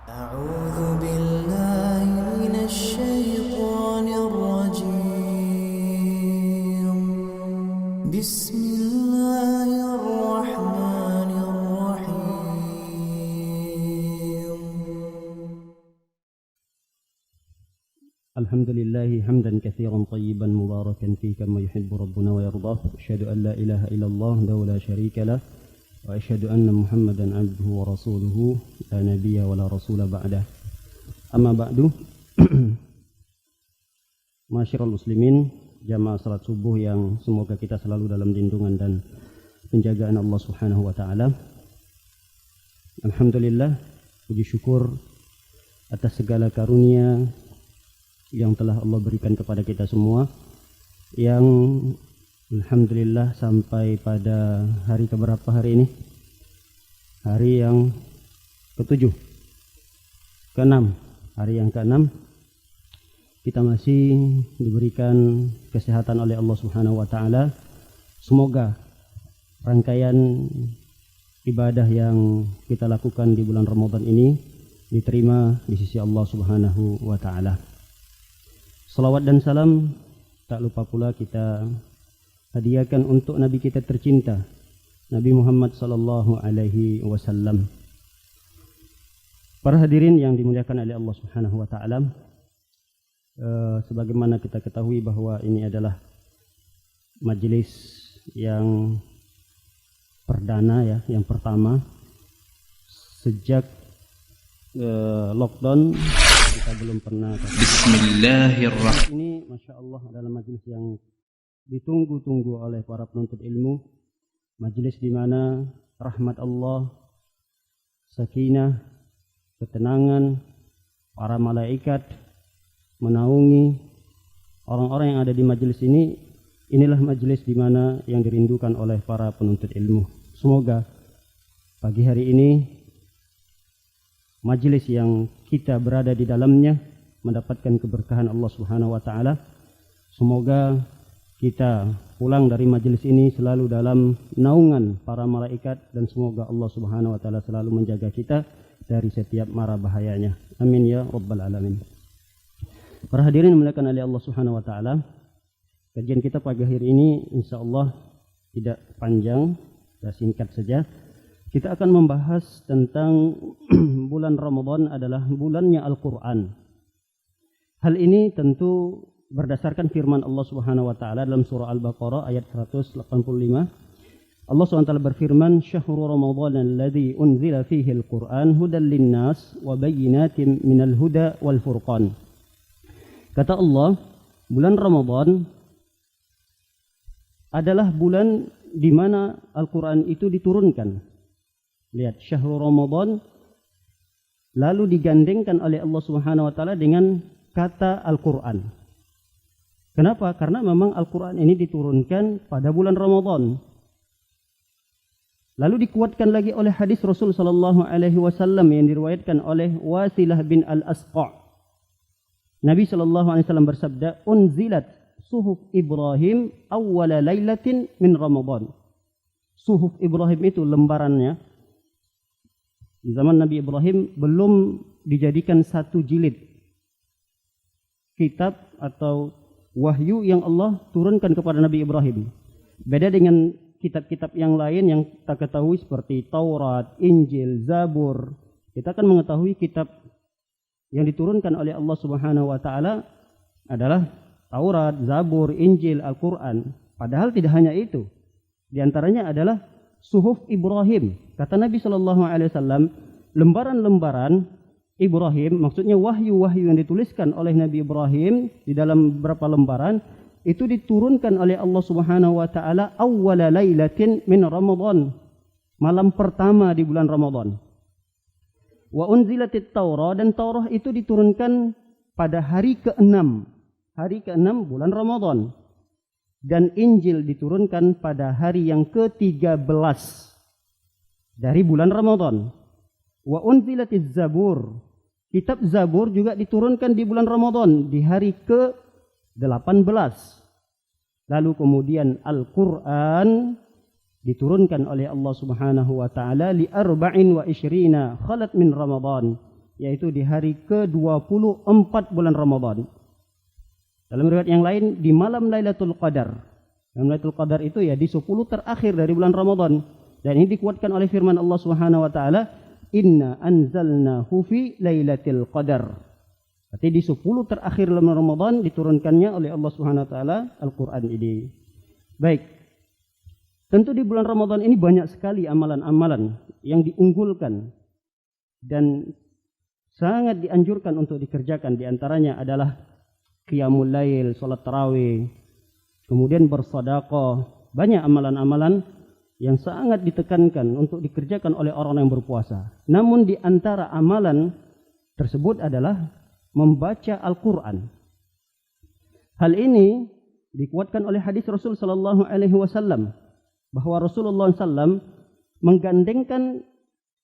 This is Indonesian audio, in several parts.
أعوذ بالله من الشيطان الرجيم بسم الله الرحمن الرحيم الحمد لله حمدا كثيرا طيبا مباركا فيه كما يحب ربنا ويرضاه. أشهد أن لا إله إلا الله وحده لا شريك له وأشهد أن محمدا عبده ورسوله لا نبي ولا رسول بعده. أما بعد Masyarul muslimin, jamaah salat subuh yang semoga kita selalu dalam lindungan dan penjagaan Allah Subhanahu wa taala. Alhamdulillah, puji syukur atas segala karunia yang telah Allah berikan kepada kita semua, yang alhamdulillah sampai pada hari keberapa hari ini? Hari yang ke-7, ke-6, hari yang ke-6 kita masih diberikan kesehatan oleh Allah Subhanahu wa taala. Semoga rangkaian ibadah yang kita lakukan di bulan Ramadan ini diterima di sisi Allah Subhanahu wa taala. Salawat dan salam tak lupa pula kita hadiahkan untuk Nabi kita tercinta, Nabi Muhammad sallallahu alaihi wasallam. Para hadirin yang dimuliakan oleh Allah Subhanahu wa taala, sebagaimana kita ketahui bahwa ini adalah majelis yang perdana ya, yang pertama sejak lockdown. Kita belum pernah. Bismillahirrahmanirrahim. Ini Masya Allah adalah majelis yang ditunggu-tunggu oleh para penuntut ilmu. Majelis di mana rahmat Allah, sakinah, ketenangan, para malaikat menaungi orang-orang yang ada di majelis ini. Inilah majelis di mana yang dirindukan oleh para penuntut ilmu. Semoga pagi hari ini majelis yang kita berada di dalamnya mendapatkan keberkahan Allah Subhanahu wa taala. Semoga kita pulang dari majelis ini selalu dalam naungan para malaikat, dan semoga Allah Subhanahu wa taala selalu menjaga kita dari setiap mara bahayanya. Amin ya rabbal alamin. Para hadirin dimuliakan oleh Allah Subhanahu wa taala, kajian kita pagi hari ini insyaallah tidak panjang dan singkat saja. Kita akan membahas tentang bulan Ramadan adalah bulannya Al-Quran. Hal ini tentu berdasarkan firman Allah Subhanahu wa taala dalam surah Al-Baqarah ayat 185. Allah SWT berfirman, "Syahrul Ramadan alladzi unzila fihi al-Qur'an hudan lin-nas wa bayyinatin minal huda wal furqan." Kata Allah, bulan Ramadan adalah bulan di mana Al-Quran itu diturunkan. Lihat, syahrul Ramadan lalu digandengkan oleh Allah Subhanahu wa taala dengan kata Al-Quran. Kenapa? Karena memang Al-Quran ini diturunkan pada bulan Ramadan. Lalu dikuatkan lagi oleh hadis Rasul sallallahu alaihi wasallam yang diriwayatkan oleh Wasilah bin Al-Asqa'. Nabi sallallahu alaihi wasallam bersabda, "Unzilat suhuf Ibrahim awwala lailatin min Ramadan." Suhuf Ibrahim itu lembarannya. Di zaman Nabi Ibrahim belum dijadikan satu jilid kitab atau wahyu yang Allah turunkan kepada Nabi Ibrahim. Beda dengan kitab-kitab yang lain yang kita ketahui seperti Taurat, Injil, Zabur. Kita akan mengetahui kitab yang diturunkan oleh Allah Subhanahu wa taala adalah Taurat, Zabur, Injil, Al-Quran. Padahal tidak hanya itu. Di antaranya adalah suhuf Ibrahim. Kata Nabi SAW, lembaran-lembaran Ibrahim, maksudnya wahyu-wahyu yang dituliskan oleh Nabi Ibrahim di dalam beberapa lembaran, itu diturunkan oleh Allah Subhanahu wa taala awwala lailatin min Ramadan, malam pertama di bulan Ramadan. Wa unzilatit Taurah, dan Taurah itu diturunkan pada hari ke-6, bulan Ramadan. Dan Injil diturunkan pada hari yang ke-13 dari bulan Ramadan. Wa unzilatiz Zabur, kitab Zabur juga diturunkan di bulan Ramadan di hari ke-18. Lalu kemudian Al-Quran diturunkan oleh Allah Subhanahu wa taala li arba'in wa isyrina khalat min Ramadan, yaitu di hari ke-24 bulan Ramadan. Dalam riwayat yang lain di malam Lailatul Qadar. Malam Lailatul Qadar itu ya di 10 terakhir dari bulan Ramadan. Dan ini dikuatkan oleh firman Allah Subhanahu wa taala, "Inna anzalnahu fi Lailatul Qadar." Berarti di 10 terakhir bulan Ramadan diturunkannya oleh Allah Subhanahu wa taala Al-Qur'an ini. Baik. Tentu di bulan Ramadan ini banyak sekali amalan-amalan yang diunggulkan dan sangat dianjurkan untuk dikerjakan. Di antaranya adalah qiyamul lail, salat tarawih, kemudian bersedekah. Banyak amalan-amalan yang sangat ditekankan untuk dikerjakan oleh orang yang berpuasa. Namun di antara amalan tersebut adalah membaca Al-Qur'an. Hal ini dikuatkan oleh hadis Rasul sallallahu alaihi wasallam bahwa Rasulullah SAW menggandengkan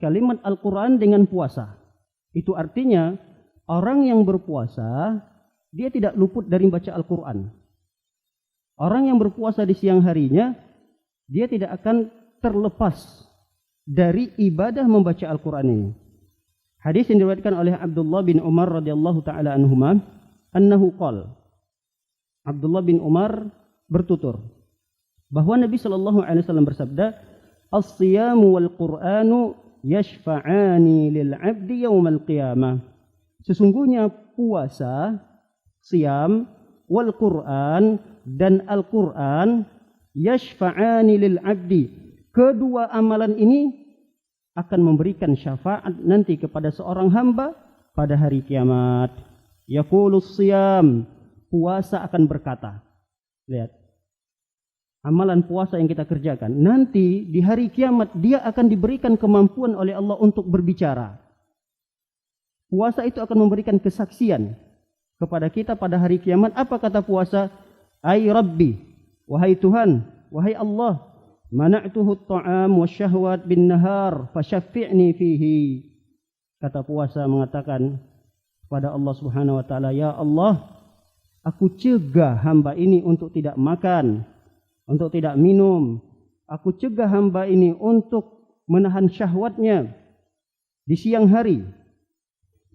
kalimat Al-Quran dengan puasa. Itu artinya orang yang berpuasa dia tidak luput dari membaca Al-Quran. Orang yang berpuasa di siang harinya dia tidak akan terlepas dari ibadah membaca Al-Quran ini. Hadis yang diriwayatkan oleh Abdullah bin Umar radhiyallahu taala anhuma, annahu qala, Abdullah bin Umar bertutur bahwa Nabi sallallahu alaihi wasallam bersabda, "As-siyamu wal Qur'anu yashfa'ani lil 'abdi yaumal qiyamah." Sesungguhnya puasa, siam, wal Qur'an dan Al-Qur'an yashfa'ani lil 'abdi. Kedua amalan ini akan memberikan syafaat nanti kepada seorang hamba pada hari kiamat. Yaqulus siyam, puasa akan berkata. Lihat. Amalan puasa yang kita kerjakan, nanti di hari kiamat dia akan diberikan kemampuan oleh Allah untuk berbicara. Puasa itu akan memberikan kesaksian kepada kita pada hari kiamat. Apa kata puasa? Ai Rabbi, wahai Tuhan, wahai Allah, mana'tuhu at-ta'am wasyahwat bin nahar fasyaffi'ni fihi. Kata puasa mengatakan kepada Allah Subhanahu wa taala, ya Allah, aku cegah hamba ini untuk tidak makan, untuk tidak minum. Aku cegah hamba ini untuk menahan syahwatnya di siang hari.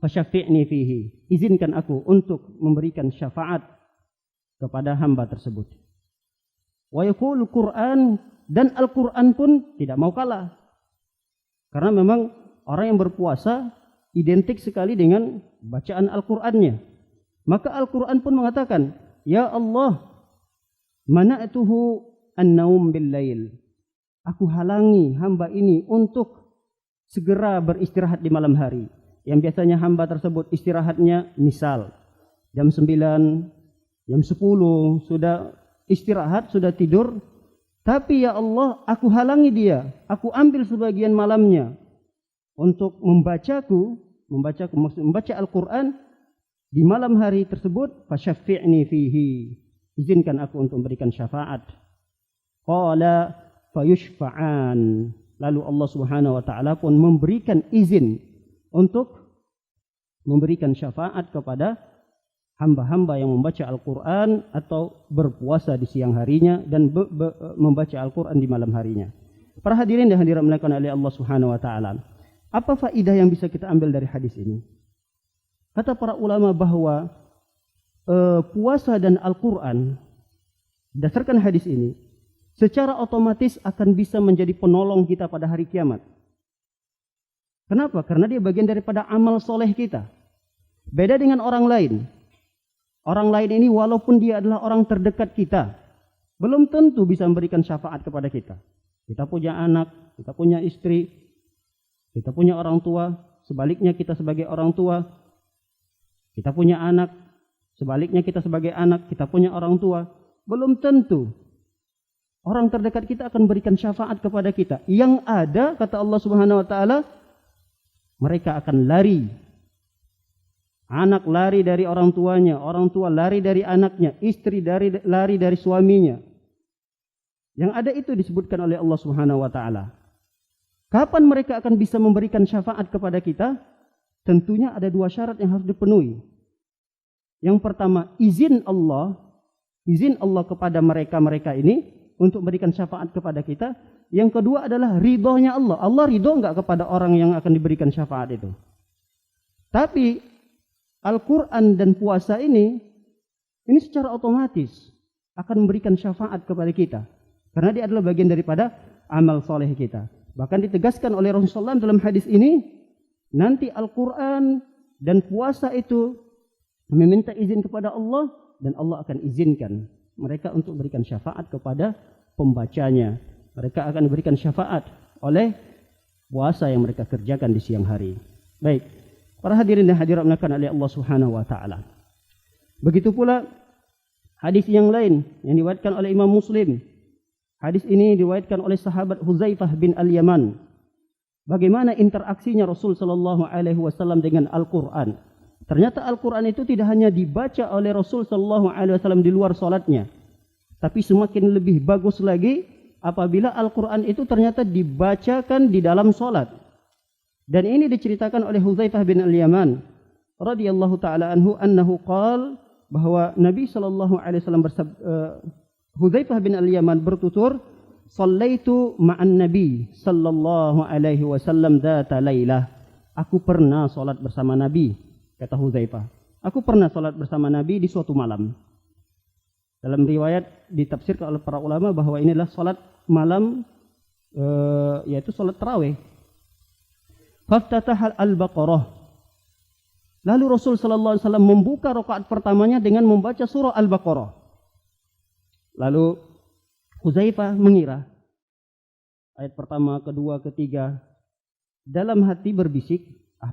Fasyafi'ni fihi. Izinkan aku untuk memberikan syafaat kepada hamba tersebut. Wa yaqul Qur'an, dan Al-Qur'an pun tidak mau kalah. Karena memang orang yang berpuasa identik sekali dengan bacaan Al-Qur'annya. Maka Al-Qur'an pun mengatakan, ya Allah, mana'tuhu an-naum bil-lail. Aku halangi hamba ini untuk segera beristirahat di malam hari. Yang biasanya hamba tersebut istirahatnya misal jam 9, jam 10 sudah istirahat, sudah tidur. Tapi ya Allah, aku halangi dia. Aku ambil sebagian malamnya untuk membaca Al-Quran di malam hari tersebut. Fasyafi'ni fihi. Izinkan aku untuk memberikan syafaat. Qala fayushfa'an. Lalu Allah Subhanahu wa taala pun memberikan izin untuk memberikan syafaat kepada hamba-hamba yang membaca Al-Quran atau berpuasa di siang harinya dan membaca Al-Quran di malam harinya. Para hadirin dan hadirat dimuliakan oleh Allah Subhanahu wa taala. Apa faedah yang bisa kita ambil dari hadis ini? Kata para ulama bahwa puasa dan Al-Quran berdasarkan hadis ini secara otomatis akan bisa menjadi penolong kita pada hari kiamat. Kenapa? Karena dia bagian daripada amal soleh kita. Beda dengan orang lain. Orang lain ini walaupun dia adalah orang terdekat kita, belum tentu bisa memberikan syafaat kepada kita. Kita punya anak, kita punya istri, kita punya orang tua, sebaliknya kita sebagai orang tua, kita punya anak, sebaliknya kita sebagai anak, kita punya orang tua. Belum tentu orang terdekat kita akan berikan syafaat kepada kita. Yang ada, kata Allah Subhanahu wa taala, mereka akan lari. Anak lari dari orang tuanya, orang tua lari dari anaknya, istri lari dari suaminya. Yang ada itu disebutkan oleh Allah Subhanahu wa taala. Kapan mereka akan bisa memberikan syafaat kepada kita? Tentunya ada dua syarat yang harus dipenuhi. Yang pertama, izin Allah kepada mereka ini untuk memberikan syafaat kepada kita. Yang kedua adalah ridhonya Allah. Allah ridho enggak kepada orang yang akan diberikan syafaat itu? Tapi Al-Quran dan puasa ini secara otomatis akan memberikan syafaat kepada kita. Karena dia adalah bagian daripada amal soleh kita. Bahkan ditegaskan oleh Rasulullah SAW dalam hadis ini, nanti Al-Quran dan puasa itu meminta izin kepada Allah, dan Allah akan izinkan mereka untuk berikan syafaat kepada pembacanya. Mereka akan diberikan syafaat oleh puasa yang mereka kerjakan di siang hari. Baik, para hadirin dan hadirat dimuliakan oleh Allah Subhanahu wa taala. Begitu pula hadis yang lain yang diriwayatkan oleh Imam Muslim. Hadis ini diriwayatkan oleh sahabat Huzaifah bin Al-Yaman. Bagaimana interaksinya Rasul sallallahu alaihi wasallam dengan Al-Qur'an? Ternyata Al-Qur'an itu tidak hanya dibaca oleh Rasul sallallahu alaihi wasallam di luar salatnya, tapi semakin lebih bagus lagi apabila Al-Qur'an itu ternyata dibacakan di dalam salat. Dan ini diceritakan oleh Huzaifah bin Al-Yaman radhiyallahu taala anhu annahu qala, bahwa Nabi sallallahu alaihi wasallam Huzaifah bin Al-Yaman bertutur, "Shallaitu ma'an Nabi sallallahu alaihi wasallam dzata lailah." Aku pernah salat bersama Nabi, kata Huzaifah. Aku pernah salat bersama Nabi di suatu malam. Dalam riwayat ditafsirkan oleh para ulama bahwa ini adalah salat malam, yaitu salat tarawih. Faftatah al-Baqarah. Lalu Rasul sallallahu alaihi wasallam membuka rakaat pertamanya dengan membaca surah Al-Baqarah. Lalu Huzaifah mengira ayat pertama, kedua, ketiga, dalam hati berbisik,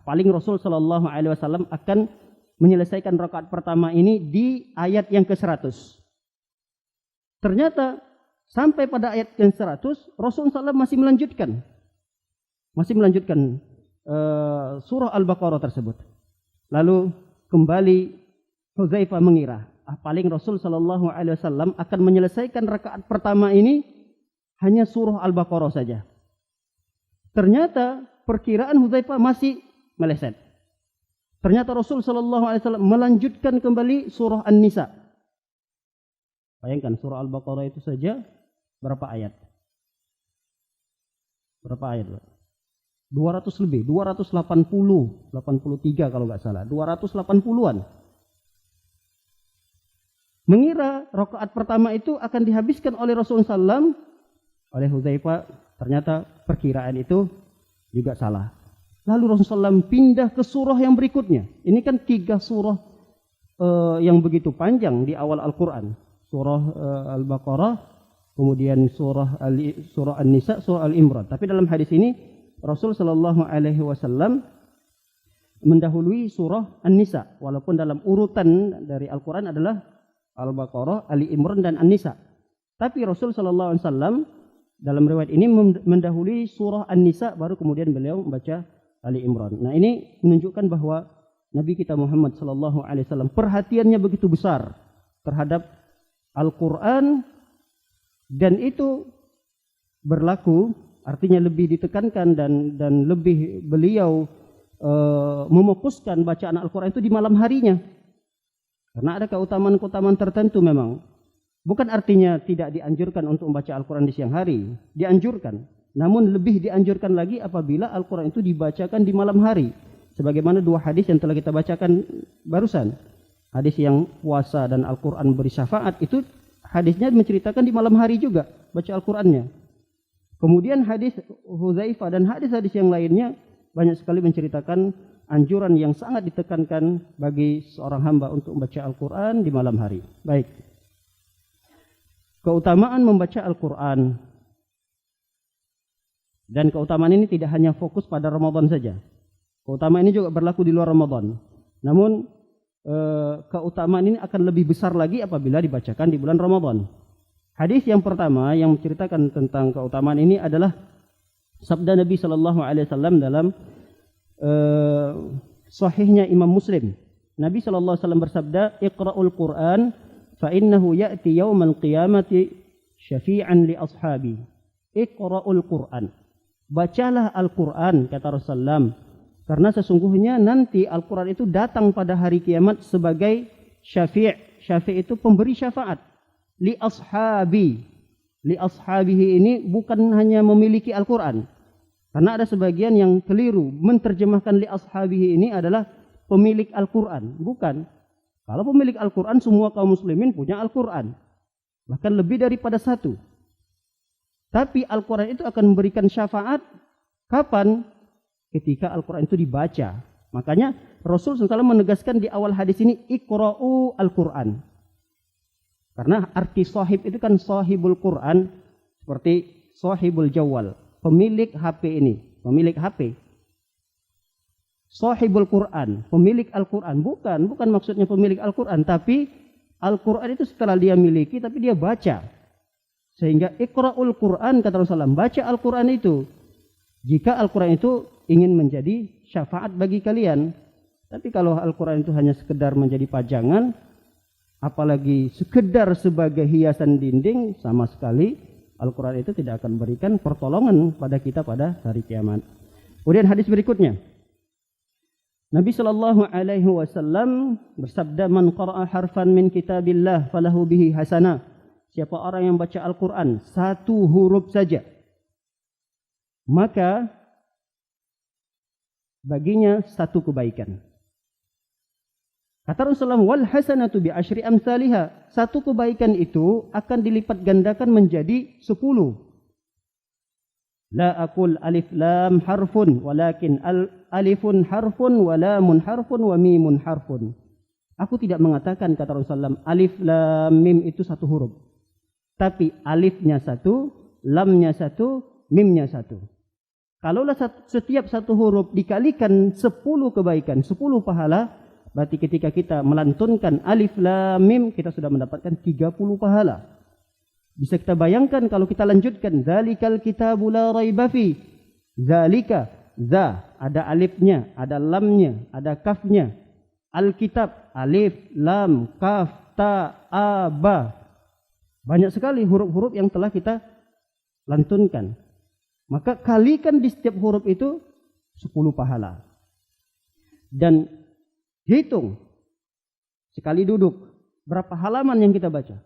paling Rasul sallallahu alaihi wasallam akan menyelesaikan rakaat pertama ini di ayat yang ke-100. Ternyata sampai pada ayat yang 100 Rasul sallallahu masih melanjutkan surah Al-Baqarah tersebut. Lalu kembali Huzaifah mengira, paling Rasul sallallahu alaihi wasallam akan menyelesaikan rakaat pertama ini hanya surah Al-Baqarah saja. Ternyata perkiraan Huzaifah masih meleset. Ternyata Rasul sallallahu alaihi wasallam melanjutkan kembali surah An-Nisa. Bayangkan surah Al-Baqarah itu saja berapa ayat? Berapa ayat, Pak? 200 lebih, 280, 83 kalau nggak salah, 280-an. Mengira rakaat pertama itu akan dihabiskan oleh Rasulullah SAW, oleh Huzaifah, ternyata perkiraan itu juga salah. Lalu Rasulullah SAW pindah ke surah yang berikutnya. Ini kan 3 surah yang begitu panjang di awal Al-Quran. Surah Al-Baqarah, kemudian surah An-Nisa, surah Al-Imran. Tapi dalam hadis ini Rasul sallallahu alaihi wasallam mendahului surah An-Nisa, walaupun dalam urutan dari Al-Quran adalah Al-Baqarah, Ali Imran dan An-Nisa. Tapi Rasul sallallahu alaihi wasallam dalam riwayat ini mendahului surah An-Nisa, baru kemudian beliau membaca Ali Imran. Nah, ini menunjukkan bahwa Nabi kita Muhammad sallallahu alaihi wasallam perhatiannya begitu besar terhadap Al-Quran, dan itu berlaku, artinya lebih ditekankan dan lebih beliau memokuskan bacaan Al-Quran itu di malam harinya. Karena ada keutamaan-keutamaan tertentu memang. Bukan artinya tidak dianjurkan untuk membaca Al-Quran di siang hari. Dianjurkan. Namun lebih dianjurkan lagi apabila Al-Quran itu dibacakan di malam hari. Sebagaimana 2 hadis yang telah kita bacakan barusan. Hadis yang puasa dan Al-Quran beri syafaat, itu hadisnya menceritakan di malam hari juga baca Al-Qurannya. Kemudian hadis Huzaifah dan hadis-hadis yang lainnya banyak sekali menceritakan anjuran yang sangat ditekankan bagi seorang hamba untuk membaca Al-Quran di malam hari. Baik. Keutamaan membaca Al-Quran. Dan keutamaan ini tidak hanya fokus pada Ramadan saja. Keutamaan ini juga berlaku di luar Ramadan. Namun keutamaan ini akan lebih besar lagi apabila dibacakan di bulan Ramadan. Hadis yang pertama yang menceritakan tentang keutamaan ini adalah sabda Nabi sallallahu alaihi wasallam dalam sahihnya Imam Muslim. Nabi sallallahu alaihi wasallam bersabda, "Iqra'ul Qur'an fa innahu ya'ti yaumal qiyamati syafi'an li ashabi." Iqra'ul Qur'an. Bacalah Al-Qur'an, kata Rasulullah, karena sesungguhnya nanti Al-Qur'an itu datang pada hari kiamat sebagai syafi'. Syafi' itu pemberi syafaat. Li ashabi. Li ashabihi ini bukan hanya memiliki Al-Quran. Karena ada sebagian yang keliru menerjemahkan li ashabihi ini adalah pemilik Al-Quran. Bukan. Kalau pemilik Al-Quran, semua kaum muslimin punya Al-Quran. Bahkan lebih daripada satu. Tapi Al-Quran itu akan memberikan syafaat kapan? Ketika Al-Quran itu dibaca. Makanya Rasul SAW menegaskan di awal hadis ini, Iqra'u Al-Quran. Karena arti sahib itu kan sahibul Quran, seperti sahibul jawal, pemilik HP ini, pemilik HP. Sahibul Quran, pemilik Al-Quran, bukan maksudnya pemilik Al-Quran, tapi Al-Quran itu setelah dia miliki, tapi dia baca. Sehingga Iqra'ul Quran, kata Rasulullah, baca Al-Quran itu. Jika Al-Quran itu ingin menjadi syafaat bagi kalian. Tapi kalau Al-Quran itu hanya sekedar menjadi pajangan, apalagi sekedar sebagai hiasan dinding, sama sekali Al-Quran itu tidak akan berikan pertolongan pada kita pada hari kiamat. Kemudian hadis berikutnya. Nabi sallallahu alaihi wasallam bersabda, "Man qara'a harfan min kitabillah falahu bihi hasanah." Siapa orang yang baca Al-Quran satu huruf saja, maka baginya satu kebaikan. Kata Rasulullah, "Wal hasanatu bi asyri amsalihha." Satu kebaikan itu akan dilipat gandakan menjadi 10. La aqul alif lam harfun, walakin alifun harfun, wa lamun harfun, wa mimun harfun. Aku tidak mengatakan, kata Rasulullah, alif lam mim itu satu huruf. Tapi alifnya satu, lamnya satu, mimnya satu. Kalaulah setiap satu huruf dikalikan 10 kebaikan, 10 pahala, berarti ketika kita melantunkan alif lam mim, kita sudah mendapatkan 30 pahala. Bisa kita bayangkan kalau kita lanjutkan, zalikal kitabu la raiba fi. Zalika, za, ada alifnya, ada lamnya, ada kafnya. Alkitab, alif, lam, kaf, ta, a, ba. Banyak sekali huruf-huruf yang telah kita lantunkan. Maka kalikan di setiap huruf itu 10 pahala. Dan hitung sekali duduk berapa halaman yang kita baca.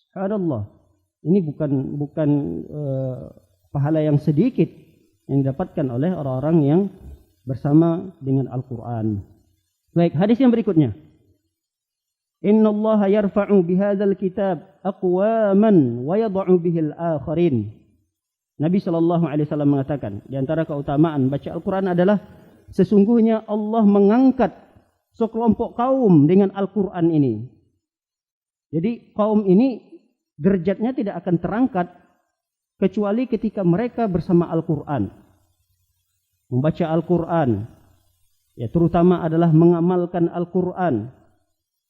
Subhanallah. Ini bukan pahala yang sedikit yang didapatkan oleh orang-orang yang bersama dengan Al-Quran. Baik, hadis yang berikutnya. Innallaha yarfa'u bihadzal kitab aqwaman wa yad'u bihil akharin. Nabi SAW mengatakan, di antara keutamaan baca Al-Quran adalah sesungguhnya Allah mengangkat sekelompok kaum dengan Al-Quran ini. Jadi kaum ini derajatnya tidak akan terangkat kecuali ketika mereka bersama Al-Quran. Membaca Al-Quran, ya terutama adalah mengamalkan Al-Quran,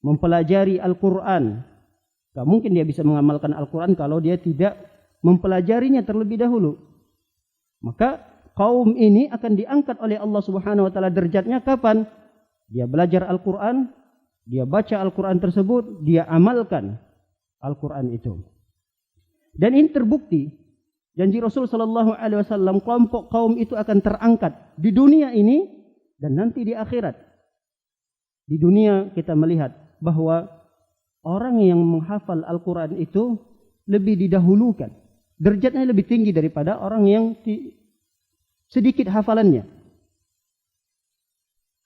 mempelajari Al-Quran. Gak mungkin dia bisa mengamalkan Al-Quran kalau dia tidak mempelajarinya terlebih dahulu. Maka kaum ini akan diangkat oleh Allah Subhanahu wa taala derajatnya kapan? Dia belajar Al-Quran, dia baca Al-Quran tersebut, dia amalkan Al-Quran itu. Dan ini terbukti janji Rasul sallallahu alaihi wasallam, kelompok kaum itu akan terangkat di dunia ini dan nanti di akhirat. Di dunia kita melihat bahwa orang yang menghafal Al-Quran itu lebih didahulukan. Derajatnya lebih tinggi daripada orang yang sedikit hafalannya.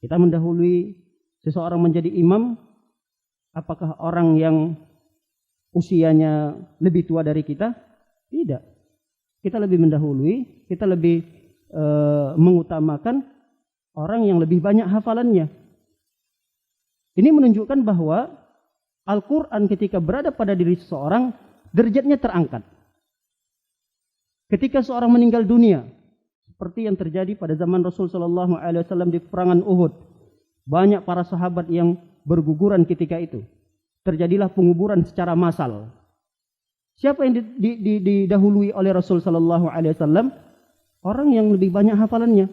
Kita mendahului seseorang menjadi imam, apakah orang yang usianya lebih tua dari kita? Tidak. Kita lebih mendahului, kita lebih mengutamakan orang yang lebih banyak hafalannya. Ini menunjukkan bahwa Al-Quran ketika berada pada diri seseorang, derajatnya terangkat. Ketika seorang meninggal dunia, seperti yang terjadi pada zaman Rasul sallallahu alaihi wasallam di peperangan Uhud, banyak para sahabat yang berguguran ketika itu. Terjadilah penguburan secara massal. Siapa yang didahului oleh Rasul sallallahu alaihi wasallam? Orang yang lebih banyak hafalannya.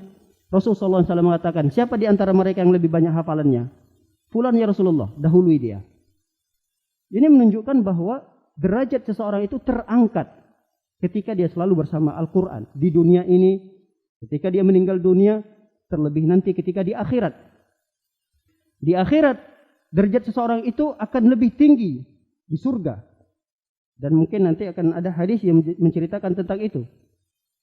Rasul sallallahu alaihi wasallam mengatakan, siapa di antara mereka yang lebih banyak hafalannya? Fulan ya Rasulullah, dahului dia. Ini menunjukkan bahwa derajat seseorang itu terangkat ketika dia selalu bersama Al-Quran. Di dunia ini, ketika dia meninggal dunia, terlebih nanti ketika di akhirat. Di akhirat, derajat seseorang itu akan lebih tinggi di surga. Dan mungkin nanti akan ada hadis yang menceritakan tentang itu.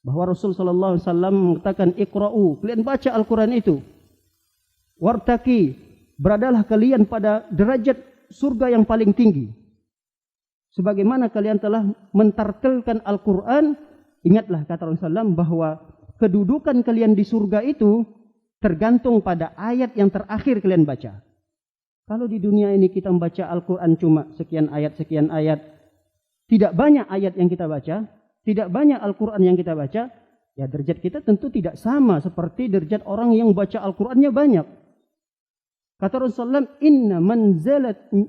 Bahwa Rasul SAW mengatakan, Iqra'u, kalian baca Al-Quran itu. Wartaki, beradalah kalian pada derajat surga yang paling tinggi. Sebagaimana kalian telah mentartilkan Al-Quran, ingatlah kata Rasulullah SAW bahwa kedudukan kalian di surga itu tergantung pada ayat yang terakhir kalian baca. Kalau di dunia ini kita membaca Al-Quran cuma sekian ayat, tidak banyak ayat yang kita baca, tidak banyak Al-Quran yang kita baca, ya derajat kita tentu tidak sama seperti derajat orang yang baca Al-Qurannya banyak. Kata Rasulullah SAW, inna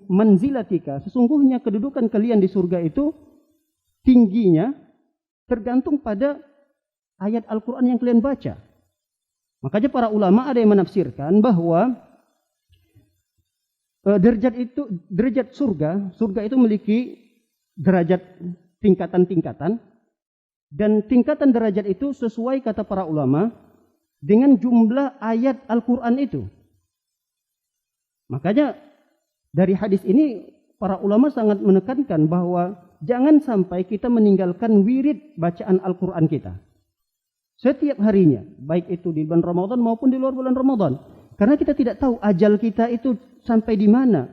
manzilatika, sesungguhnya kedudukan kalian di surga itu tingginya tergantung pada ayat Al-Quran yang kalian baca. Makanya para ulama ada yang menafsirkan bahwa derajat surga itu memiliki derajat tingkatan-tingkatan, dan tingkatan derajat itu sesuai kata para ulama dengan jumlah ayat Al-Quran itu. Makanya dari hadis ini para ulama sangat menekankan bahwa jangan sampai kita meninggalkan wirid bacaan Al-Quran kita setiap harinya, baik itu di bulan Ramadan maupun di luar bulan Ramadan. Karena kita tidak tahu ajal kita itu sampai di mana.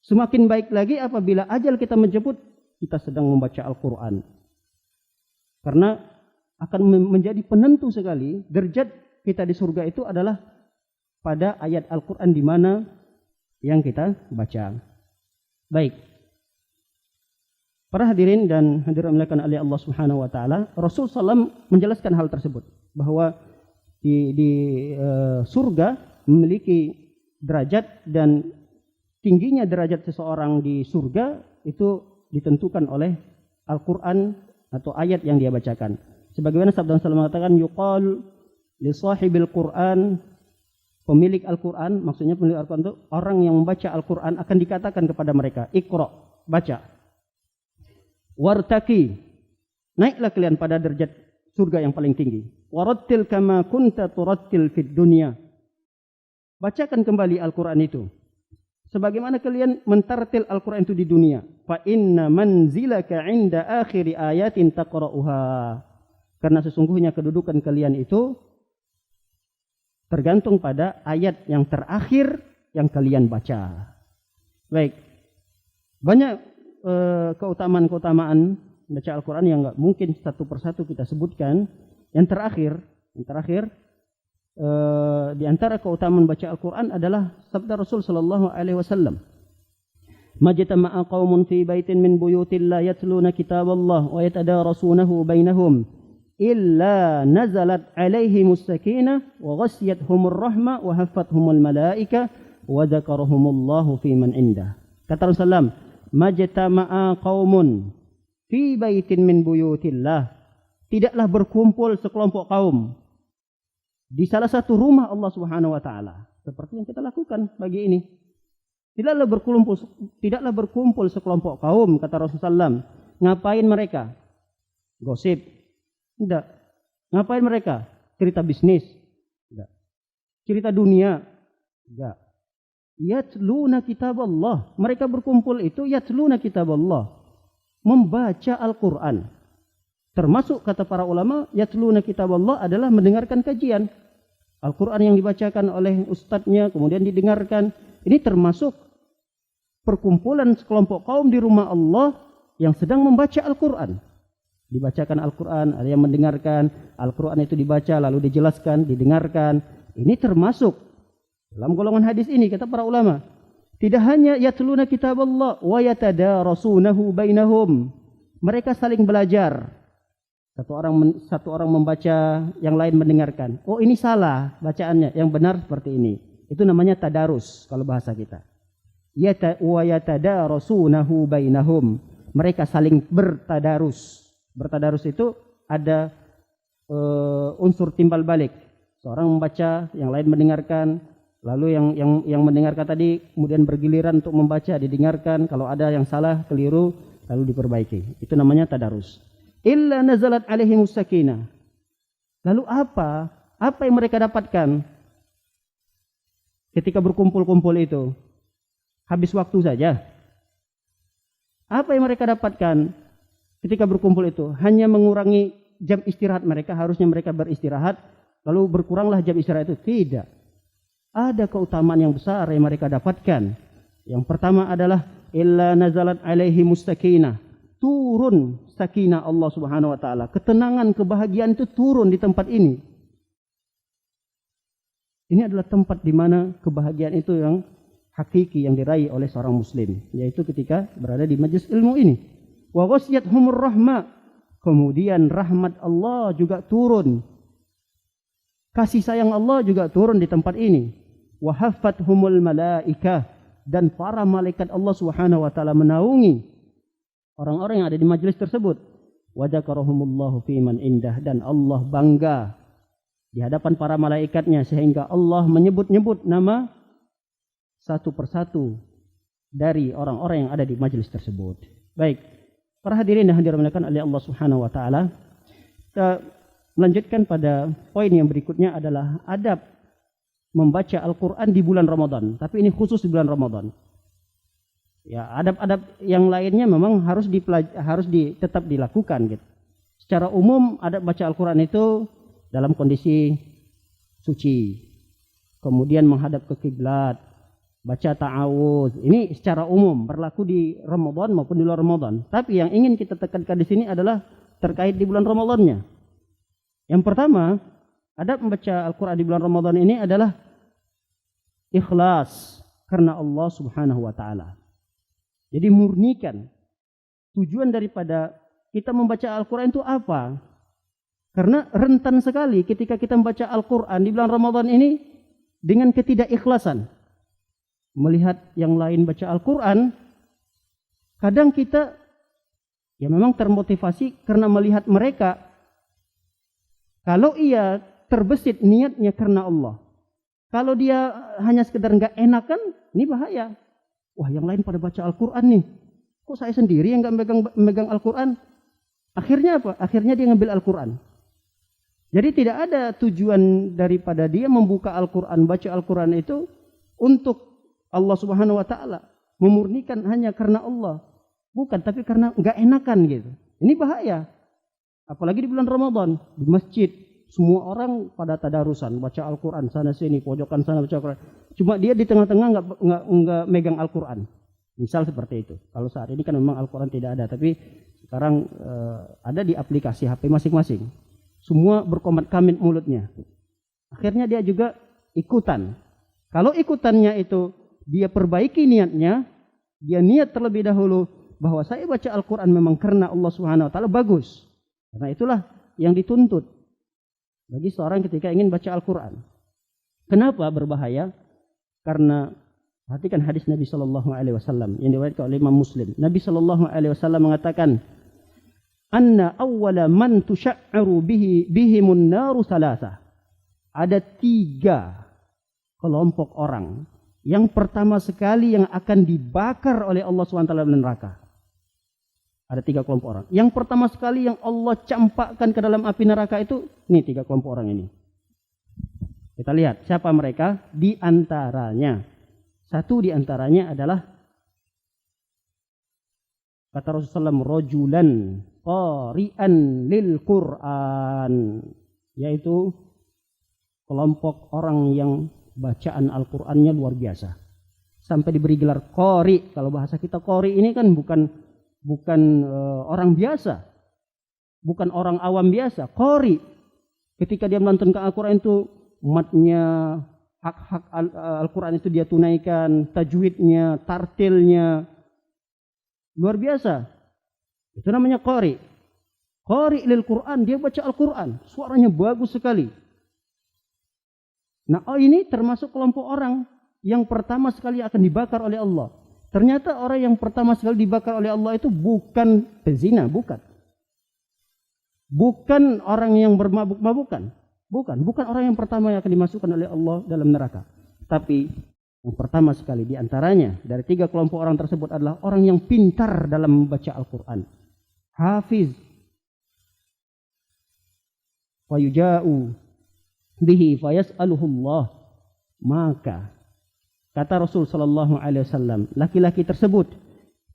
Semakin baik lagi apabila ajal kita menjemput, kita sedang membaca Al-Quran. Karena akan menjadi penentu sekali derajat kita di surga itu adalah pada ayat Al-Quran di mana yang kita baca. Baik. Para hadirin dan hadirin dimuliakan oleh Allah Subhanahu wa taala, Rasul SAW menjelaskan hal tersebut bahwa di surga memiliki derajat, dan tingginya derajat seseorang di surga itu ditentukan oleh Al-Quran atau ayat yang dia bacakan. Sebagaimana sabda Rasulullah mengatakan, yuqal li sahibil Quran, pemilik Al-Quran, maksudnya pemilik Al-Quran itu orang yang membaca Al-Quran akan dikatakan kepada mereka, Iqra, baca. Wartaki, naiklah kalian pada derajat surga yang paling tinggi. Warattil kama kunta turattil fid dunya. Bacakan kembali Al-Quran itu sebagaimana kalian mentartil Al-Quran itu di dunia. Fa inna manzilaka 'inda akhiri ayatin taqra'uha. Karena sesungguhnya kedudukan kalian itu tergantung pada ayat yang terakhir yang kalian baca. Baik. Banyak keutamaan-keutamaan baca Al-Quran yang enggak mungkin satu persatu kita sebutkan. Yang terakhir di antara keutamaan baca Al-Quran adalah sabda Rasul sallallahu alaihi wasallam. Majtama'a qaumun fi baitin min buyutillah yatluna kitaballah wa yatadarasunahu bainahum illa nazalat alaihimus sakinah wa ghasyiyatuhumur rahmah wa haffathumul malaika wa dzakarahumullahu fi man indah. Kata Rasulullah, majtama'a qaumun fi baitin min buyutillah, tidaklah berkumpul sekelompok kaum di salah satu rumah Allah Subhanahu wa taala seperti yang kita lakukan pagi ini. Tidaklah berkumpul sekelompok kaum, kata Rasulullah. Ngapain mereka? Gosip? Tidak. Ngapain mereka? Cerita bisnis? Tidak. Cerita dunia? Tidak. Yatluna kitab Allah. Mereka berkumpul itu yatluna kitab Allah, membaca Al-Quran. Termasuk kata para ulama, yatluna kitab Allah adalah mendengarkan kajian Al-Quran yang dibacakan oleh ustadznya, kemudian didengarkan. Ini termasuk perkumpulan sekelompok kaum di rumah Allah yang sedang membaca Al-Quran. Dibacakan Al-Quran, ada yang mendengarkan Al-Quran itu dibaca lalu dijelaskan, didengarkan. Ini termasuk dalam golongan hadis ini, kata para ulama. Tidak hanya yatluna kitab Allah wa yatadarasunahu bainahum. Mereka saling belajar. Satu orang membaca, yang lain mendengarkan. Oh, ini salah bacaannya, yang benar seperti ini. Itu namanya tadarus kalau bahasa kita. Wa yatadarasunahu bainahum. Mereka saling bertadarus. Bertadarus itu ada unsur timbal balik. Seorang membaca, yang lain mendengarkan. Lalu yang mendengarkan tadi kemudian bergiliran untuk membaca, didengarkan. Kalau ada yang salah, keliru, lalu diperbaiki. Itu namanya tadarus. Illa nazalat alaihimus sakinah. Lalu apa yang mereka dapatkan ketika berkumpul-kumpul itu? Habis waktu saja. Apa yang mereka dapatkan ketika berkumpul itu? Hanya mengurangi jam istirahat mereka. Harusnya mereka beristirahat, lalu berkuranglah jam istirahat itu. Tidak. Ada keutamaan yang besar yang mereka dapatkan. Yang pertama adalah illa nazalat alaihi mustakinah. Turun sakinah Allah Subhanahu wa taala. Ketenangan, kebahagiaan itu turun di tempat ini. Ini adalah tempat di mana kebahagiaan itu yang hakiki yang diraih oleh seorang muslim, yaitu ketika berada di majlis ilmu ini. Wa ghasyiyatuhumur rahmah. Kemudian rahmat Allah juga turun. Kasih sayang Allah juga turun di tempat ini. Wa haffathumul malaikah, dan para malaikat Allah Subhanahu wa taala menaungi orang-orang yang ada di majlis tersebut. Wa dzakarahumullahu fi man indah, dan Allah bangga di hadapan para malaikatnya sehingga Allah menyebut-nyebut nama satu persatu dari orang-orang yang ada di majlis tersebut. Baik, para hadirin yang dirahmati oleh Allah Subhanahu wa taala, kita melanjutkan pada poin yang berikutnya adalah adab membaca Al-Qur'an di bulan Ramadan, tapi ini khusus di bulan Ramadan. Ya, adab-adab yang lainnya memang harus tetap dilakukan gitu. Secara umum adab baca Al-Qur'an itu dalam kondisi suci, kemudian menghadap ke kiblat, baca ta'awudz. Ini secara umum berlaku di Ramadan maupun di luar Ramadan. Tapi yang ingin kita tekankan di sini adalah terkait di bulan Ramadannya. Yang pertama, adab membaca Al-Quran di bulan Ramadan ini adalah ikhlas karena Allah Subhanahu wa taala. Jadi murnikan. Tujuan daripada kita membaca Al-Quran itu apa? Karena rentan sekali ketika kita membaca Al-Quran di bulan Ramadan ini dengan ketidakikhlasan. Melihat yang lain baca Al-Quran, kadang kita ya memang termotivasi karena melihat mereka. Kalau ia terbesit niatnya karena Allah, kalau dia hanya sekedar nggak enakan, ini bahaya. Wah, yang lain pada baca Al-Quran nih, kok saya sendiri yang nggak megang Al-Quran? Akhirnya apa? Akhirnya dia ngambil Al-Quran. Jadi tidak ada tujuan daripada dia membuka Al-Quran, baca Al-Quran itu untuk Allah Subhanahu wa taala, memurnikan hanya karena Allah. Bukan, tapi karena enggak enakan gitu. Ini bahaya. Apalagi di bulan Ramadan, di masjid semua orang pada tadarusan, baca Al-Quran sana sini, pojokan sana baca Al-Quran. Cuma dia di tengah-tengah enggak megang Al-Quran. Misal seperti itu. Kalau saat ini kan memang Al-Quran tidak ada, tapi sekarang ada di aplikasi HP masing-masing. Semua berkomat-kamit mulutnya. Akhirnya dia juga ikutan. Kalau ikutannya itu dia perbaiki niatnya, dia niat terlebih dahulu bahwa saya baca Al-Quran memang karena Allah Subhanahu wa taala, bagus. Karena itulah yang dituntut bagi seorang ketika ingin baca Al-Quran. Kenapa berbahaya? Karena perhatikan hadis Nabi sallallahu alaihi wasallam yang diriwayatkan oleh Imam Muslim. Nabi sallallahu alaihi wasallam mengatakan, "Anna awwala man tusya'ru bihimun naru salasah." Ada 3 kelompok orang yang pertama sekali yang akan dibakar oleh Allah SWT dalam neraka. Ada 3 kelompok orang. Yang pertama sekali yang Allah campakkan ke dalam api neraka itu, nih 3 kelompok orang ini. Kita lihat siapa mereka. Di antaranya, satu di antaranya adalah kata Rasulullah SAW, rojulan qari'an lil Qur'an, yaitu kelompok orang yang bacaan Al-Qur'annya luar biasa. Sampai diberi gelar qari. Kalau bahasa kita qari ini kan bukan orang biasa. Bukan orang awam biasa. Qari. Ketika dia melantunkan Al-Qur'an itu matnya, hak-hak Al-Qur'an itu dia tunaikan, tajwidnya, tartilnya luar biasa. Itu namanya qari. Qari lil Qur'an, dia baca Al-Qur'an, suaranya bagus sekali. Nah, ini termasuk kelompok orang yang pertama sekali akan dibakar oleh Allah. Ternyata orang yang pertama sekali dibakar oleh Allah itu bukan pezina, bukan. Bukan orang yang bermabuk-mabukan. Bukan orang yang pertama yang akan dimasukkan oleh Allah dalam neraka. Tapi yang pertama sekali di antaranya dari 3 kelompok orang tersebut adalah orang yang pintar dalam membaca Al-Quran. Hafiz. Wa yuja'u bihi fayas'aluhullah. Maka kata Rasul sallallahu alaihi wasallam, laki-laki tersebut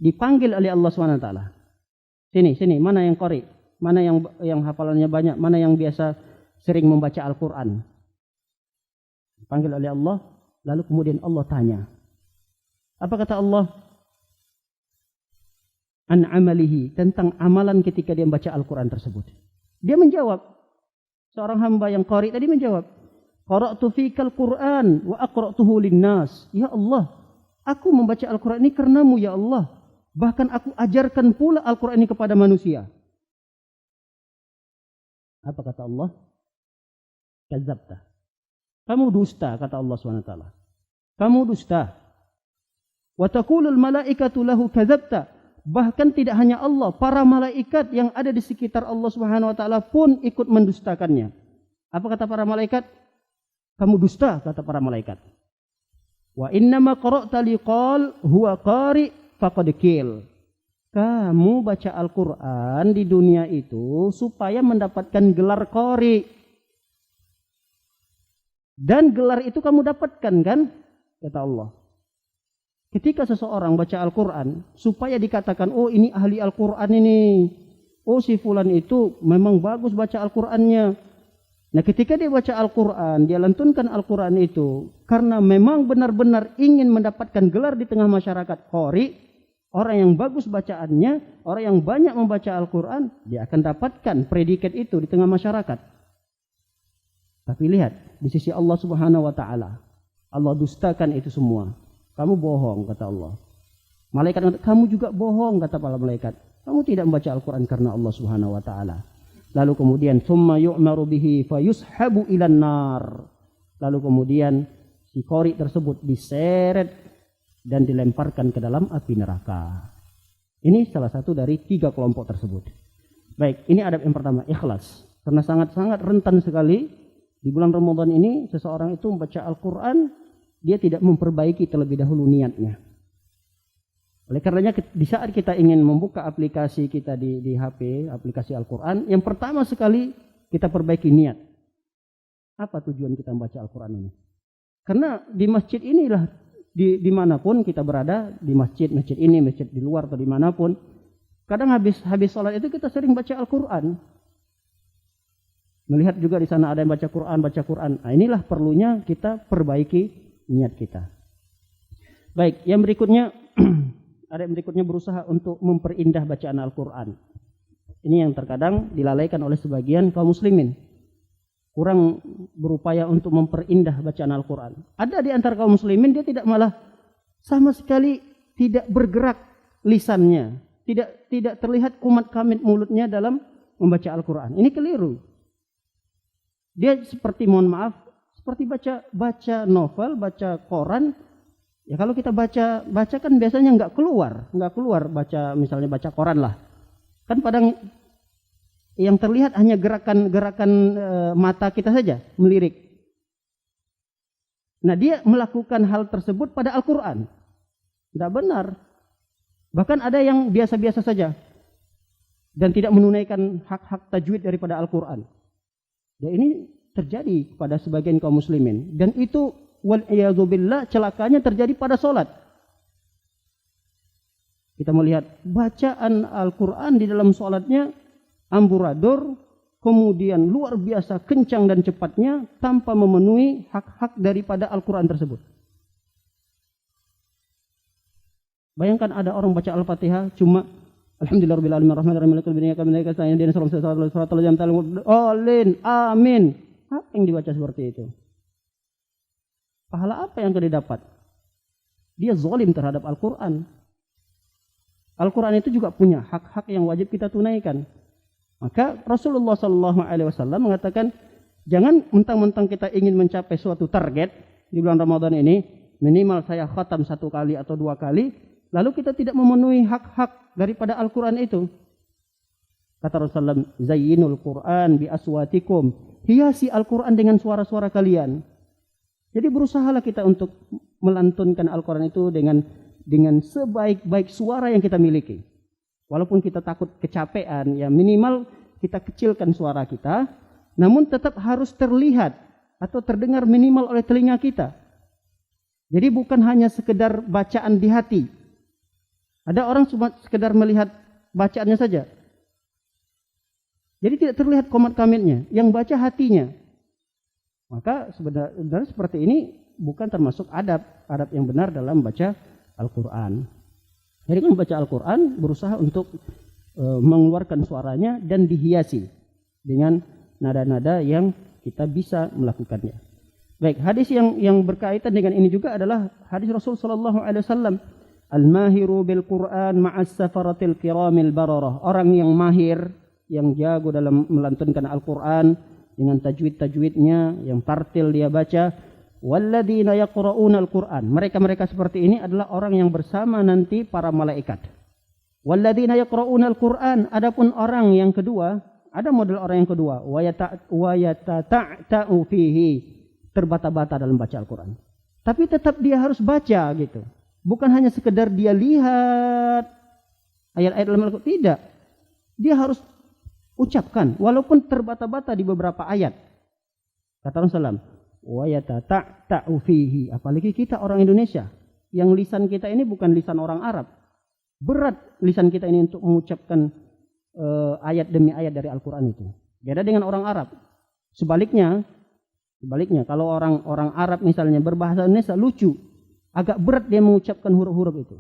dipanggil oleh Allah Subhanahu wa taala. Sini, mana yang qari? Mana yang hafalannya banyak? Mana yang biasa sering membaca Al-Qur'an? Dipanggil oleh Allah, Lalu kemudian Allah tanya. Apa kata Allah? An amalihi, tentang amalan ketika dia membaca Al-Quran tersebut. Dia menjawab. Seorang hamba yang qari tadi menjawab. Qara'tu fikal Qur'an wa aqra'tuhu linnas. Ya Allah, aku membaca Al-Quran ini karenamu ya Allah. Bahkan aku ajarkan pula Al-Quran ini kepada manusia. Apa kata Allah? Kadzabta. Kamu dusta, kata Allah SWT. Kamu dusta. Wa taqulul malaikatu lahu kadzabta. Bahkan tidak hanya Allah, para malaikat yang ada di sekitar Allah Subhanahu wa taala pun ikut mendustakannya. Apa kata para malaikat? Kamu dusta, kata para malaikat. Wa innama qara'ta liqal huwa qari faqad qil. Kamu baca Al-Qur'an di dunia itu supaya mendapatkan gelar qari. Dan gelar itu kamu dapatkan kan? Kata Allah. Ketika seseorang baca Al-Quran, supaya dikatakan, oh ini ahli Al-Quran ini. Oh si fulan itu memang bagus baca Al-Qurannya. Nah ketika dia baca Al-Quran, dia lantunkan Al-Quran itu. Karena memang benar-benar ingin mendapatkan gelar di tengah masyarakat qari, orang yang bagus bacaannya, orang yang banyak membaca Al-Quran, dia akan dapatkan predikat itu di tengah masyarakat. Tapi lihat, di sisi Allah Subhanahu wa ta'ala, Allah dustakan itu semua. Kamu bohong, kata Allah. Malaikat kata, kamu juga bohong, kata para malaikat. Kamu tidak membaca Al-Quran karena Allah Subhanahu wa ta'ala. Lalu kemudian thumma yu'maru bihi fayushabu ilan nar. Lalu kemudian si qari tersebut diseret dan dilemparkan ke dalam api neraka. Ini salah satu dari 3 kelompok tersebut. Baik, ini adab yang pertama, ikhlas. Karena sangat-sangat rentan sekali di bulan Ramadan ini seseorang itu membaca Al-Quran, dia tidak memperbaiki terlebih dahulu niatnya. Oleh karenanya di saat kita ingin membuka aplikasi kita di HP, aplikasi Al-Quran, yang pertama sekali kita perbaiki niat. Apa tujuan kita membaca Al-Quran ini? Karena di masjid inilah, dimanapun kita berada, di masjid ini, masjid di luar atau dimanapun, kadang habis sholat itu kita sering baca Al-Quran. Melihat juga di sana ada yang baca Quran. Nah inilah perlunya kita perbaiki niat kita. Baik, yang berikutnya ada yang berikutnya berusaha untuk memperindah bacaan Al-Quran. Ini yang terkadang dilalaikan oleh sebagian kaum muslimin. Kurang berupaya untuk memperindah bacaan Al-Quran. Ada di antara kaum muslimin dia tidak malah sama sekali tidak bergerak lisannya, tidak terlihat kumat kamit mulutnya dalam membaca Al-Quran. Ini keliru. Dia seperti seperti baca novel, baca koran. Ya kalau kita baca kan biasanya nggak keluar baca, misalnya baca koran lah. Kan padang yang terlihat hanya gerakan mata kita saja melirik. Nah dia melakukan hal tersebut pada Al-Quran. Tidak benar. Bahkan ada yang biasa-biasa saja dan tidak menunaikan hak-hak tajwid daripada Al-Quran. Ya ini terjadi pada sebagian kaum muslimin, dan itu wal'iyadzubillah celakanya terjadi pada solat. Kita melihat bacaan Al-Quran di dalam solatnya amburadul, kemudian luar biasa kencang dan cepatnya tanpa memenuhi hak-hak daripada Al-Quran tersebut. Bayangkan ada orang baca Al-Fatihah cuma alhamdulillahirabbil alamin arrahmanirrahim malikul yaumiddin iyyaka na'budu wa iyyaka nasta'in amin. Apa yang dibaca seperti itu? Pahala apa yang akan didapat? Dia zalim terhadap Al-Quran. Al-Quran itu juga punya hak-hak yang wajib kita tunaikan. Maka Rasulullah SAW mengatakan, jangan mentang-mentang kita ingin mencapai suatu target di bulan Ramadan ini, minimal saya khatam 1 kali atau 2 kali, lalu kita tidak memenuhi hak-hak daripada Al-Quran itu. Kata Rasulullah, zayyinul Quran bi aswatikum, hiasi Al-Quran dengan suara-suara kalian. Jadi berusahalah kita untuk melantunkan Al-Quran itu dengan sebaik-baik suara yang kita miliki. Walaupun kita takut kecapean, ya minimal kita kecilkan suara kita, namun tetap harus terlihat atau terdengar minimal oleh telinga kita. Jadi bukan hanya sekedar bacaan di hati. Ada orang cuma sekedar melihat bacaannya saja. Jadi tidak terlihat komat kamitnya, yang baca hatinya. Maka sebenarnya seperti ini bukan termasuk adab yang benar dalam baca Al-Quran. Jadi kan baca Al-Quran berusaha untuk mengeluarkan suaranya dan dihiasi dengan nada-nada yang kita bisa melakukannya. Baik, hadis yang berkaitan dengan ini juga adalah hadis Rasul sallallahu alaihi wasallam, al-mahiru bil Quran ma'as safaratil kiramil bararah. Orang yang mahir, yang jago dalam melantunkan Al-Quran dengan tajwid-tajwidnya, yang tartil dia baca. Walladzina yaqra'una al-Quran. Mereka seperti ini adalah orang yang bersama nanti para malaikat. Walladzina yaqra'una al-Quran. Adapun orang yang kedua, ada model orang yang kedua, wa yatata'u fihi, terbata-bata dalam baca Al-Quran. Tapi tetap dia harus baca gitu. Bukan hanya sekedar dia lihat ayat-ayat dalam Al-Quran, tidak. Dia harus ucapkan walaupun terbata-bata di beberapa ayat. Kata Rasulullah, wa yatata'u fihi. Apalagi kita orang Indonesia yang lisan kita ini bukan lisan orang Arab. Berat lisan kita ini untuk mengucapkan ayat demi ayat dari Al-Quran itu. Beda dengan orang Arab. Sebaliknya kalau orang Arab misalnya berbahasa Indonesia lucu, agak berat dia mengucapkan huruf-huruf itu.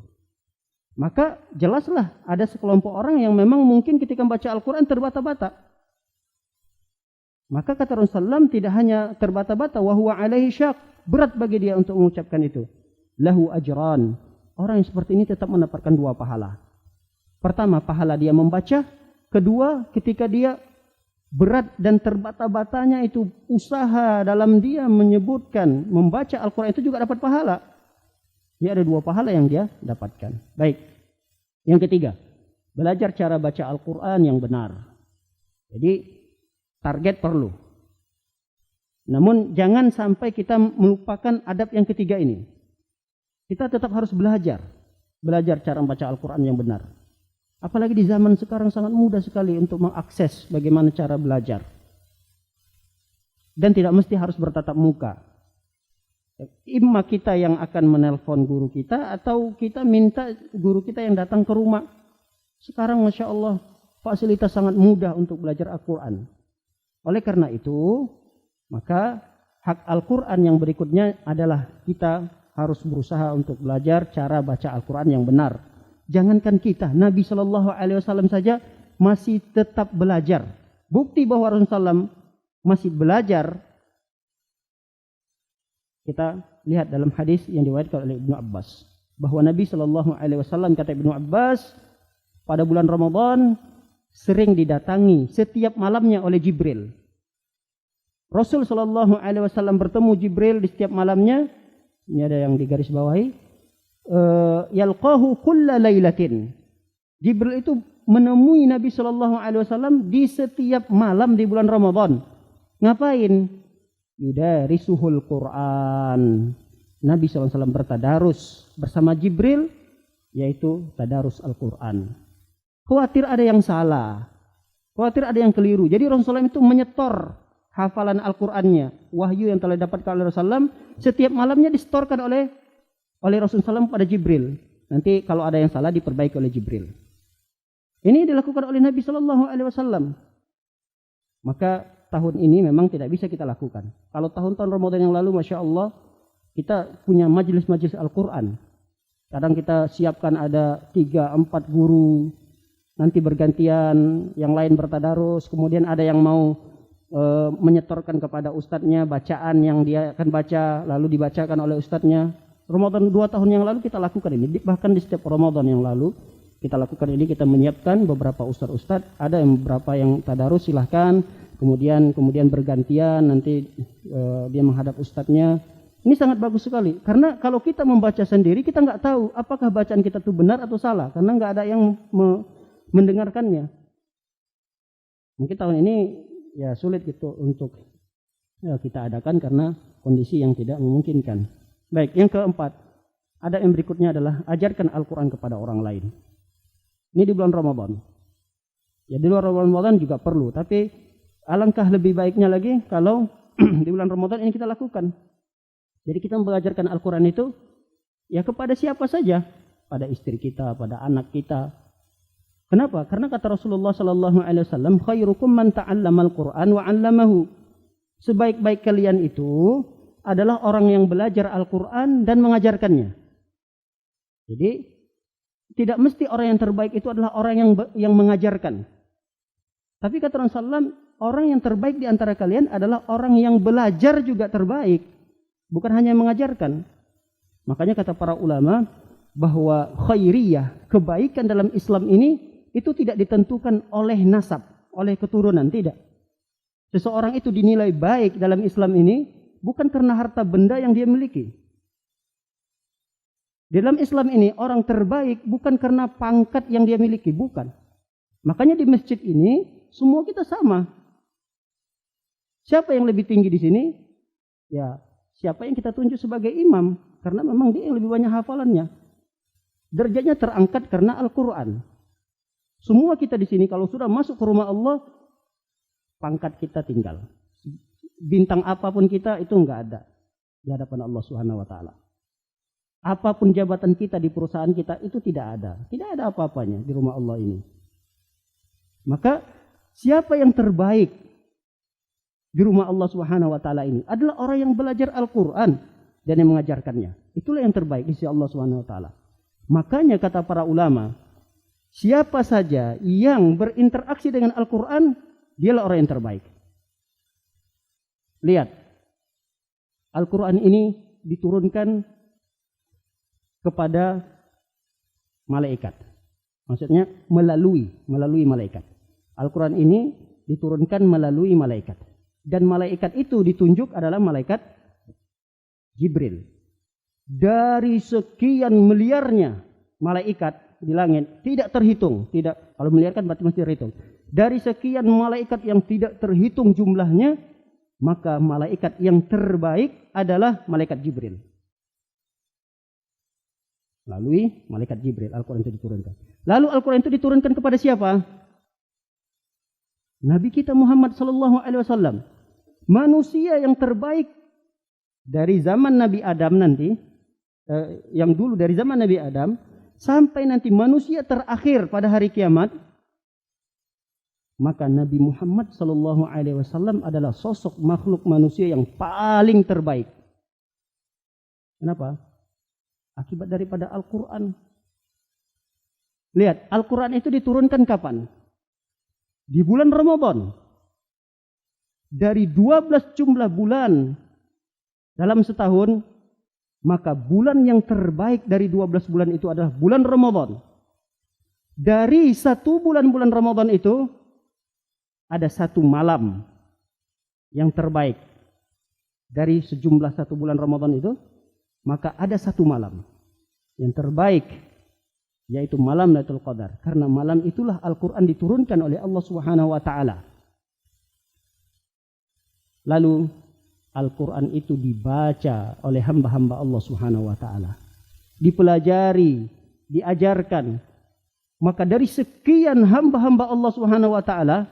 Maka jelaslah ada sekelompok orang yang memang mungkin ketika membaca Al-Quran terbata-bata. Maka kata Rasulullah tidak hanya terbata-bata, wa huwa alaihi syak, berat bagi dia untuk mengucapkan itu. Lahu ajran. Orang yang seperti ini tetap mendapatkan 2 pahala. Pertama, pahala dia membaca. Kedua, ketika dia berat dan terbata-batanya itu usaha dalam dia menyebutkan, membaca Al-Quran itu juga dapat pahala. Dia ada 2 pahala yang dia dapatkan. Baik. Yang ketiga, belajar cara baca Al-Quran yang benar. Jadi target perlu. Namun jangan sampai kita melupakan adab yang ketiga ini. Kita tetap harus belajar cara membaca Al-Quran yang benar. Apalagi di zaman sekarang sangat mudah sekali untuk mengakses bagaimana cara belajar. Dan tidak mesti harus bertatap muka. Imma kita yang akan menelpon guru kita atau kita minta guru kita yang datang ke rumah. Sekarang Masya Allah fasilitas sangat mudah untuk belajar Al-Quran. Oleh karena itu, maka hak Al-Quran yang berikutnya adalah kita harus berusaha untuk belajar cara baca Al-Quran yang benar. Jangankan kita, Nabi SAW saja masih tetap belajar. Bukti bahwa Rasulullah SAW masih belajar, kita lihat dalam hadis yang diriwayatkan oleh Ibnu Abbas. Bahwa Nabi SAW, kata Ibnu Abbas, pada bulan Ramadan sering didatangi setiap malamnya oleh Jibril. Rasul SAW bertemu Jibril di setiap malamnya. Ini ada yang digaris bawahi. Yalqahu kulla lailatin. Jibril itu menemui Nabi SAW di setiap malam di bulan Ramadan. Ngapain? Yudarisuhul Quran. Nabi SAW bertadarus bersama Jibril, yaitu tadarus Al-Quran. Khawatir ada yang salah, khawatir ada yang keliru. Jadi Rasulullah itu menyetor hafalan Al-Qurannya, wahyu yang telah dapatkan oleh Rasulullah, setiap malamnya disetorkan oleh Rasulullah SAW pada Jibril. Nanti kalau ada yang salah diperbaiki oleh Jibril. Ini dilakukan oleh Nabi SAW. Maka tahun ini memang tidak bisa kita lakukan. Kalau tahun-tahun Ramadan yang lalu, Masya Allah, kita punya majelis-majelis Al-Quran. Kadang kita siapkan ada 3-4 guru, nanti bergantian, yang lain bertadarus, kemudian ada yang mau menyetorkan kepada ustadznya bacaan yang dia akan baca, lalu dibacakan oleh ustadznya. Ramadan 2 tahun yang lalu kita lakukan ini, bahkan di setiap Ramadan yang lalu kita lakukan ini, kita menyiapkan beberapa ustadz, ada yang beberapa yang tadarus, silahkan, kemudian bergantian, nanti dia menghadap ustadznya. Ini sangat bagus sekali, karena kalau kita membaca sendiri kita nggak tahu apakah bacaan kita itu benar atau salah, karena nggak ada yang mendengarkannya. Mungkin tahun ini ya sulit gitu untuk kita adakan karena kondisi yang tidak memungkinkan. Baik, yang keempat, ada yang berikutnya adalah ajarkan Al-Quran kepada orang lain. Ini di bulan Ramadan. Ya di luar Ramadan juga perlu, tapi alangkah lebih baiknya lagi kalau di bulan Ramadan ini kita lakukan. Jadi kita mengajarkan Al-Quran itu ya kepada siapa saja, pada istri kita, pada anak kita. Kenapa? Karena kata Rasulullah SAW, khairukum man ta'allama al-Quran wa 'allamahu. Sebaik-baik kalian itu adalah orang yang belajar Al-Quran dan mengajarkannya. Jadi tidak mesti orang yang terbaik itu adalah orang yang mengajarkan. Tapi kata Rasulullah, orang yang terbaik di antara kalian adalah orang yang belajar juga terbaik, bukan hanya mengajarkan. Makanya kata para ulama bahwa khairiyah, kebaikan dalam Islam ini itu tidak ditentukan oleh nasab, oleh keturunan, tidak. Seseorang itu dinilai baik dalam Islam ini bukan karena harta benda yang dia miliki. Dalam Islam ini orang terbaik bukan karena pangkat yang dia miliki, bukan. Makanya di masjid ini semua kita sama. Siapa yang lebih tinggi di sini? Ya, siapa yang kita tunjuk sebagai imam? Karena memang dia yang lebih banyak hafalannya. Derajatnya terangkat karena Al-Quran. Semua kita di sini kalau sudah masuk ke rumah Allah, pangkat kita tinggal. Bintang apapun kita itu enggak ada di hadapan Allah Subhanahu wa taala. Apapun jabatan kita di perusahaan kita itu tidak ada. Tidak ada apa-apanya di rumah Allah ini. Maka siapa yang terbaik di rumah Allah Subhanahu wa taala ini adalah orang yang belajar Al-Qur'an dan yang mengajarkannya. Itulah yang terbaik di sisi Allah Subhanahu wa taala. Makanya kata para ulama, siapa saja yang berinteraksi dengan Al-Qur'an, dialah orang yang terbaik. Lihat. Al-Qur'an ini diturunkan kepada malaikat. Maksudnya melalui malaikat. Al-Quran ini diturunkan melalui malaikat. Dan malaikat itu ditunjuk adalah malaikat Jibril. Dari sekian miliarnya malaikat di langit tidak terhitung. Tidak, kalau miliar kan berarti mesti terhitung. Dari sekian malaikat yang tidak terhitung jumlahnya, maka malaikat yang terbaik adalah malaikat Jibril. Melalui malaikat Jibril Al-Quran itu diturunkan. Lalu Al-Quran itu diturunkan kepada siapa? Nabi kita Muhammad sallallahu alaihi wasallam. Manusia yang terbaik dari zaman Nabi Adam nanti, yang dulu dari zaman Nabi Adam sampai nanti manusia terakhir pada hari kiamat, maka Nabi Muhammad sallallahu alaihi wasallam adalah sosok makhluk manusia yang paling terbaik. Kenapa? Akibat daripada Al-Quran. Lihat, Al-Quran itu diturunkan kapan? Di bulan Ramadan. Dari 12 jumlah bulan dalam setahun, maka bulan yang terbaik dari 12 bulan itu adalah bulan Ramadan. Dari satu bulan-bulan Ramadan itu, ada satu malam yang terbaik. Dari sejumlah satu bulan Ramadan itu, maka ada satu malam yang terbaik, yaitu malam Lailatul Qadar. Karena malam itulah Al-Quran diturunkan oleh Allah Subhanahu wa taala. Lalu Al-Quran itu dibaca oleh hamba-hamba Allah Subhanahu wa taala, dipelajari, diajarkan. Maka dari sekian hamba-hamba Allah Subhanahu wa taala,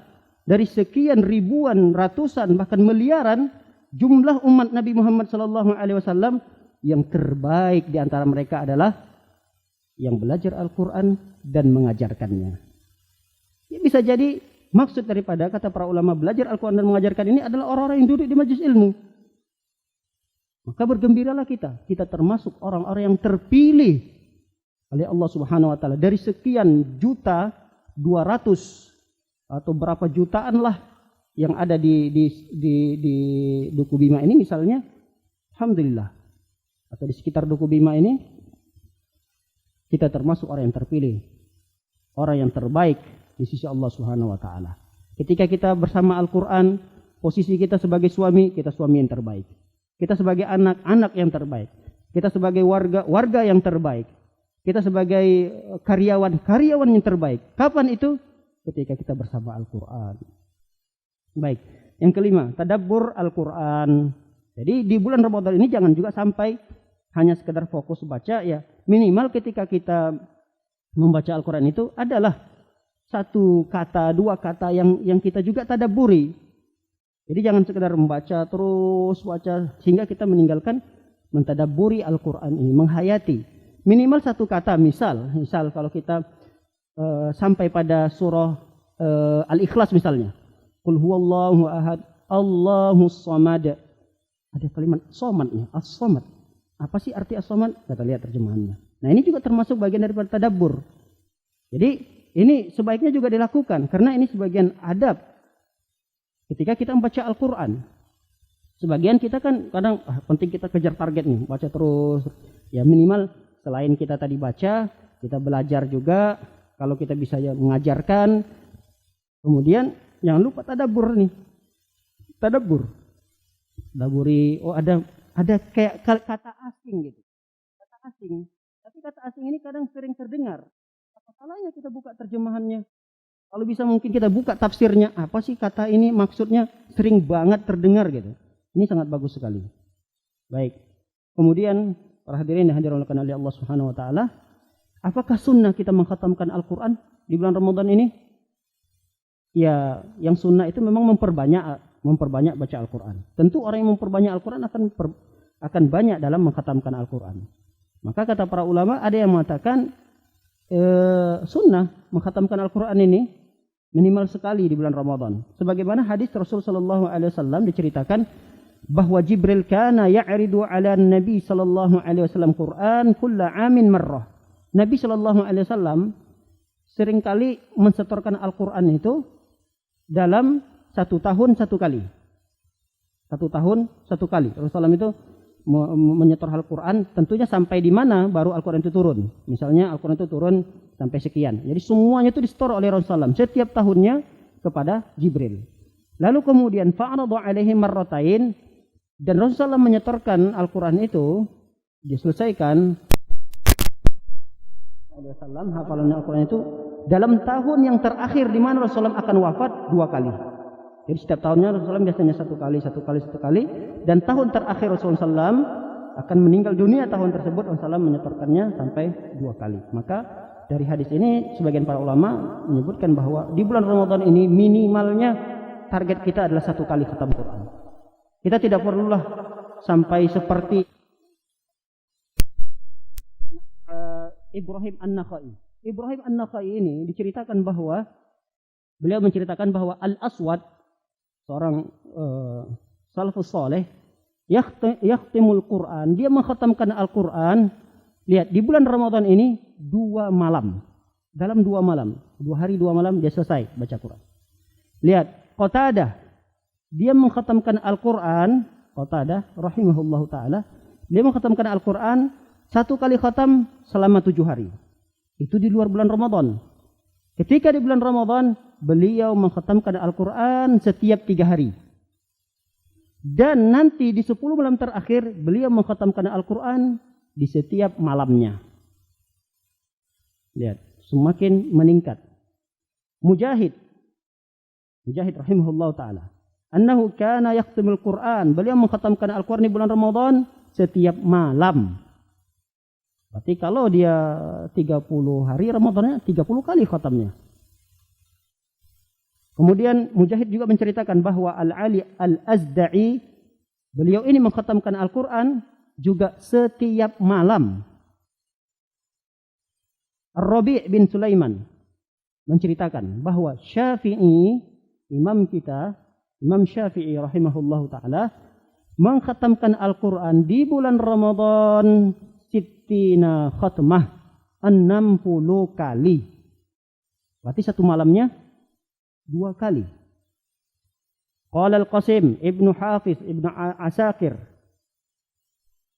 dari sekian ribuan, ratusan, bahkan miliaran jumlah umat Nabi Muhammad sallallahu alaihi wasallam, yang terbaik di antara mereka adalah yang belajar Al-Quran dan mengajarkannya. Ya, bisa jadi maksud daripada kata para ulama belajar Al-Quran dan mengajarkan ini adalah orang-orang yang duduk di majelis ilmu. Maka bergembiralah kita. Kita termasuk orang-orang yang terpilih oleh Allah Subhanahu wa taala dari sekian juta 200 atau berapa jutaan lah yang ada di Duku Bima ini misalnya. Alhamdulillah. Atau di sekitar Duku Bima ini, kita termasuk orang yang terpilih, orang yang terbaik di sisi Allah Subhanahu wa taala. Ketika kita bersama Al-Quran, posisi kita sebagai suami, kita suami yang terbaik. Kita sebagai anak, anak yang terbaik. Kita sebagai warga, warga yang terbaik. Kita sebagai karyawan, karyawan yang terbaik. Kapan itu? Ketika kita bersama Al-Quran. Baik. Yang kelima, tadabbur Al-Quran. Jadi di bulan Ramadan ini jangan juga sampai hanya sekedar fokus baca, ya. Minimal ketika kita membaca Al-Quran itu adalah satu kata, dua kata yang kita juga tadabburi. Jadi jangan sekedar membaca terus baca sehingga kita meninggalkan mentadabburi Al-Quran ini, menghayati. Minimal satu kata, misal kalau kita sampai pada surah Al-Ikhlas misalnya. Qul huwallahu ahad, Allahus samad, Ada kalimat somatnya, as-somad. Apa sih arti as-somad? Kita lihat terjemahannya. Nah ini juga termasuk bagian daripada tadabbur. Jadi ini sebaiknya juga dilakukan karena ini sebagian adab ketika kita membaca Al-Quran. Sebagian kita kan kadang penting kita kejar target nih, baca terus. Ya minimal selain kita tadi baca, kita belajar juga. Kalau kita bisa ya mengajarkan. Kemudian jangan lupa tadabbur nih. Tadabbur. Tadabburi, oh ada kayak kata asing gitu. Kata asing. Tapi kata asing ini kadang sering terdengar. Apa salahnya kita buka terjemahannya? Kalau bisa mungkin kita buka tafsirnya. Apa sih kata ini maksudnya? Sering banget terdengar gitu. Ini sangat bagus sekali. Baik. Kemudian para hadirin yang hadir oleh Allah Subhanahu wa taala, apakah sunnah kita mengkhatamkan Al-Qur'an di bulan Ramadan ini? Ya, yang sunnah itu memang memperbanyak baca Al-Quran. Tentu orang yang memperbanyak Al-Quran akan banyak dalam mengkhatamkan Al-Quran. Maka kata para ulama ada yang mengatakan sunnah mengkhatamkan Al-Quran ini minimal sekali di bulan Ramadan. Sebagaimana hadis Rasul sallallahu alaihi wasallam diceritakan bahwa Jibril kana ya'ridu 'ala Nabi sallallahu alaihi wasallam Quran kulla 'amin marrah. Nabi sallallahu alaihi wasallam seringkali mensetorkan Al-Quran itu dalam 1 tahun 1 kali. 1 tahun 1 kali. Rasulullah itu menyetor Al-Quran tentunya sampai di mana baru Al-Quran itu turun. Misalnya Al-Quran itu turun sampai sekian. Jadi semuanya itu disetor oleh Rasulullah setiap tahunnya kepada Jibril. Lalu kemudian fa'aradu alaihi marratain, dan Rasulullah menyetorkan Al-Quran itu diselesaikan Rasulullah hafalannya Al-Quran itu dalam tahun yang terakhir di mana Rasulullah akan wafat 2 kali. Jadi setiap tahunnya Rasulullah biasanya 1 kali, dan tahun terakhir Rasulullah SAW akan meninggal dunia tahun tersebut Rasulullah menyetorkannya sampai 2 kali. Maka dari hadis ini sebagian para ulama menyebutkan bahwa di bulan Ramadan ini minimalnya target kita adalah 1 kali khatam Quran. Kita tidak perlulah sampai seperti Ibrahim An-Nakhai. Ibrahim An-Nakhai ini diceritakan bahwa beliau menceritakan bahwa Al-Aswad, seorang salafus saleh, yakhtimul Quran, dia mengkhatamkan Al-Quran. Lihat, di bulan Ramadan ini 2 malam. Dalam 2 malam, 2 hari 2 malam dia selesai baca Quran. Lihat, Qatadah, dia mengkhatamkan Al-Quran, Qatadah rahimahullahu taala, dia mengkhatamkan Al-Quran 1 kali khatam selama 7 hari. Itu di luar bulan Ramadan. Ketika di bulan Ramadan, beliau mengkhatamkan Al-Quran setiap 3 hari. Dan nanti di 10 malam terakhir, beliau mengkhatamkan Al-Quran di setiap malamnya. Lihat, semakin meningkat. Mujahid rahimahullah ta'ala, annahu kana yakhtimul Quran, beliau mengkhatamkan Al-Quran di bulan Ramadan setiap malam. Berarti kalau dia 30 hari Ramadannya 30 kali khatamnya. Kemudian Mujahid juga menceritakan bahwa Al-Ali Al-Azda'i, beliau ini mengkhatamkan Al-Quran juga setiap malam. Ar-Rabi' bin Sulaiman menceritakan bahwa Syafi'i, imam kita, Imam Syafi'i rahimahullahu ta'ala, mengkhatamkan Al-Quran di bulan Ramadan sittina khatmah, 60 kali. Berarti 1 malamnya 2 kali. Qala Al-Qasim Ibnu Hafiz Ibnu Asakir,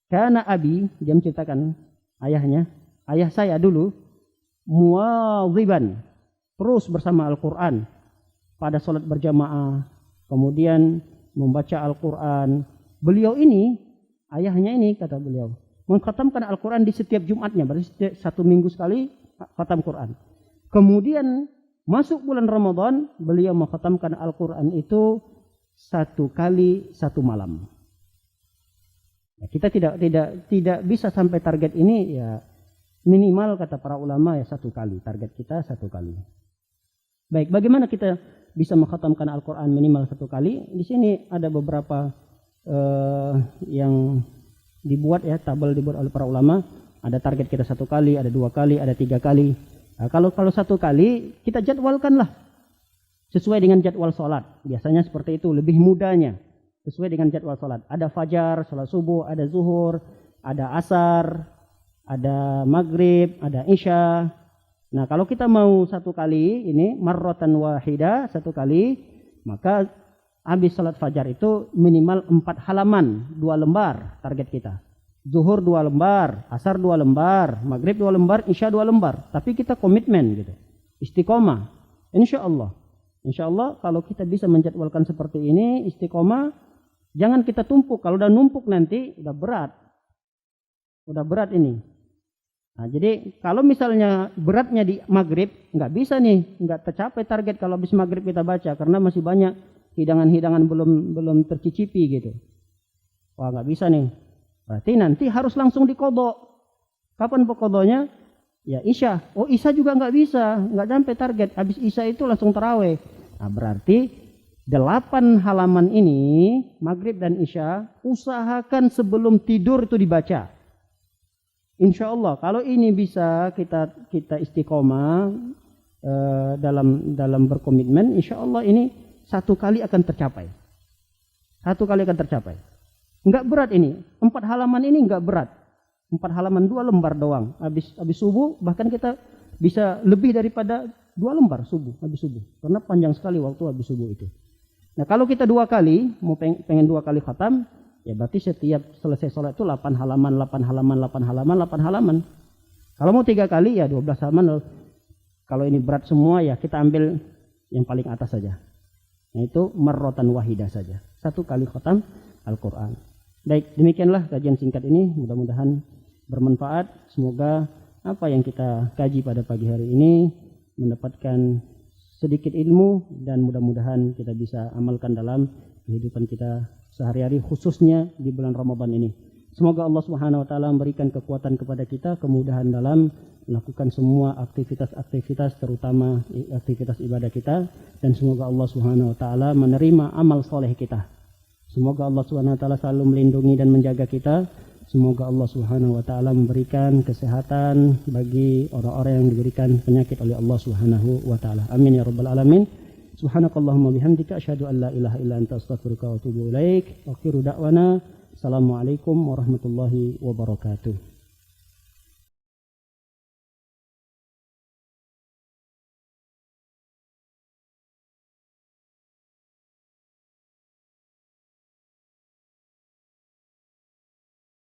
kana abi, dia menceritakan ayahnya, ayah saya dulu muwadhiban, terus bersama Al-Quran pada salat berjamaah, kemudian membaca Al-Quran. Beliau ini, ayahnya ini, kata beliau, mengkhatamkan Al-Quran di setiap Jumatnya, berarti setiap 1 minggu sekali khatam Quran. Kemudian masuk bulan Ramadan, beliau mengkhatamkan Al-Quran itu 1 kali 1 malam. Ya, kita tidak bisa sampai target ini, ya minimal kata para ulama ya 1 kali. Target kita 1 kali. Baik, bagaimana kita bisa mengkhatamkan Al-Quran minimal 1 kali? Di sini ada beberapa yang dibuat ya, tabel dibuat oleh para ulama. Ada target kita 1 kali, ada 2 kali, ada 3 kali. Nah, kalau 1 kali kita jadwalkanlah sesuai dengan jadwal sholat. Biasanya seperti itu, lebih mudahnya. sesuai dengan jadwal salat. Ada fajar, salat subuh, ada zuhur, ada asar, ada maghrib, ada isya. Nah, kalau kita mau satu kali ini marratan wahida, satu kali, maka habis salat fajar itu minimal 4 halaman, 2 lembar target kita. Zuhur 2 lembar, asar 2 lembar, maghrib 2 lembar, isya 2 lembar. Tapi kita komitmen gitu. Istiqomah. Insya Allah kalau kita bisa menjadwalkan seperti ini, istiqomah, jangan kita tumpuk. Kalau udah numpuk nanti udah berat. Udah berat ini. Nah, jadi kalau misalnya beratnya di maghrib, nggak bisa nih, nggak tercapai target kalau habis maghrib kita baca. Karena masih banyak hidangan-hidangan belum tercicipi gitu. Wah, nggak bisa nih. Berarti nanti harus langsung dikodok. Kapan pekodonya? Ya isya. Oh, isya juga nggak bisa, nggak sampai target. Habis isya itu langsung taraweh. Nah, berarti 8 halaman ini maghrib dan isya usahakan sebelum tidur itu dibaca. Insya Allah kalau ini bisa kita istiqomah dalam berkomitmen, insya Allah ini satu kali akan tercapai. Enggak berat ini. 4 halaman ini enggak berat. 4 halaman 2 lembar doang. Habis subuh bahkan kita bisa lebih daripada 2 lembar habis subuh. Karena panjang sekali waktu habis subuh itu. Nah, kalau kita 2 kali, mau pengen 2 kali khatam, ya berarti setiap selesai sholat itu 8 halaman. Kalau mau 3 kali ya 12 halaman. Kalau ini berat semua ya kita ambil yang paling atas saja. Nah, itu marratan wahidah saja. 1 kali khatam Al-Quran. Baik, demikianlah kajian singkat ini. Mudah-mudahan bermanfaat. Semoga apa yang kita kaji pada pagi hari ini mendapatkan sedikit ilmu dan mudah-mudahan kita bisa amalkan dalam kehidupan kita sehari-hari, khususnya di bulan Ramadan ini. Semoga Allah Subhanahu wa taala memberikan kekuatan kepada kita, kemudahan dalam melakukan semua aktivitas terutama aktivitas ibadah kita, dan semoga Allah Subhanahu wa taala menerima amal soleh kita. Semoga Allah Subhanahu wa taala selalu melindungi dan menjaga kita. Semoga Allah Subhanahu wa taala memberikan kesehatan bagi orang-orang yang diberikan penyakit oleh Allah Subhanahu wa taala. Amin ya rabbal alamin. Subhanakallahumma bihamdika asyhadu an la ilaha illa anta astaghfiruka wa atubu ilaik. Akhiru da'wana. Assalamualaikum warahmatullahi wabarakatuh.